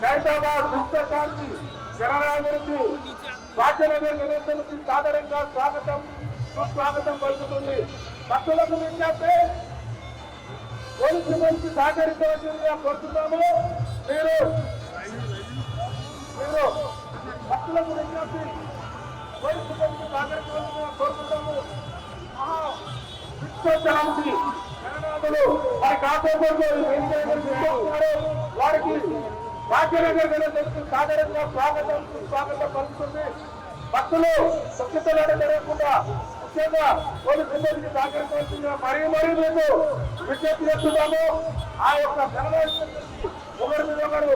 హైదరాబాద్ పుస్తకానికి జనరాజుకి భాగ్యనగర్ నిరంతరానికి సాధారణంగా స్వాగతం సుస్వాగతం పలుకుతుంది. భక్తులకు విజ్ఞప్తి, పోలీసు సిబ్బందికి సహకరించవలసిందిగా కోరుతున్నాము. మీరు భక్తులకు విజ్ఞప్తి, పోలీసు సిబ్బందికి సహకరించవలసిందిగా కోరుతున్నాము. విశ్వజనానికి జననాథులు వారి కాకపోతే వారికి భాగ్యనగర్ నిరంతరానికి సాధారణంగా స్వాగతం సుస్వాగతం పలుకుతుంది. భక్తులు స్వచ్ఛతలు జరగకుండా ముఖ్యంగా పోలీసు సిబ్బందికి సహకరించవలసిందిగా మరీ మీకు విజ్ఞప్తి చేస్తున్నాము. ఆ యొక్క ఒకరి మీద ఒకరు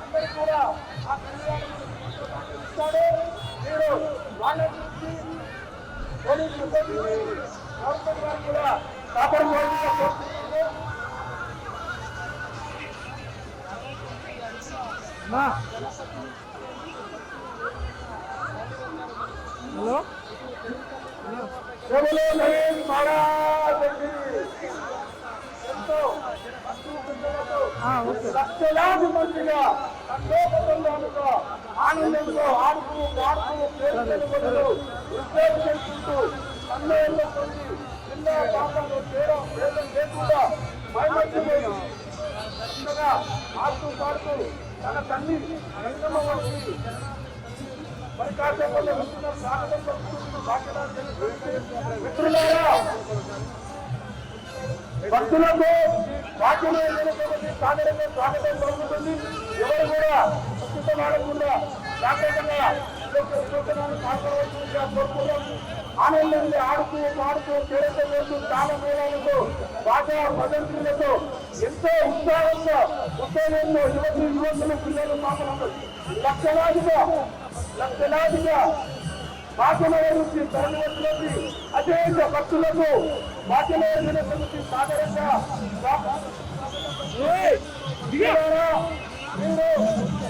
అందరూ కూడా ఆ ఇస్తాడు. మీరు వాళ్ళ గురించి పోలీసు సిబ్బంది గవర్నమెంట్ వారు కూడా కాపాడుకోవాల్సిందిగా కోరుతున్నాము. హలో లక్షలాది మందిగా ఆనందంతో ఆడుతూ పాడుతూ పేరు ఉద్యోగం చేసుకుంటూ సమ్మేళనలో పొంది జిల్లా పాపంలో పేదం లేకుండా మైమర్చిపోయి ఆడుతూ పాడుతూ తన తల్లి రంగమ్మ వంటి మరి కాసేపట్లో వస్తున్న స్వాగతం మిత్రులారా, భక్తులకు వాక్యమైనటువంటి సాధారణంగా స్వాగతం కలుగుతుంది. ఎవరు కూడా ప్రస్తుతం ఆడకుండా జాగ్రత్తగా కాపాడవలసిందిగా కోరుకున్నాం. ఆనందంగా ఆడుతూ పాడుతూ పేరుతో వేస్తూ చాలా మేళాలతో బాగా భజంత్రులతో ఎంతో ఉత్సాహంగా యువతులు పిల్లలు పాపలు లక్షలాదిగా భాగ్యనగర్ నుంచి తరలివచ్చినది అత్యంత భక్తులకు భాగ్యనగర్ నుంచి సాధారణంగా మీరు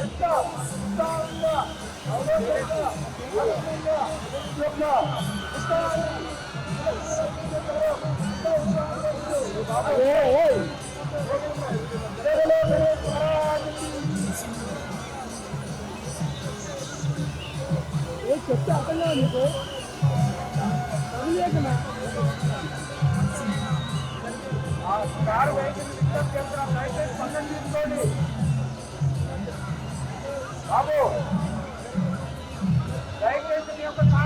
ఎంత ఉత్సాహంగా చెప్తే అర్థం కాదు నీకు లేకనా కారు వెహికల్ పికప్ చేస్తున్న దయచేసి పక్కన తీసుకోండి బాబు.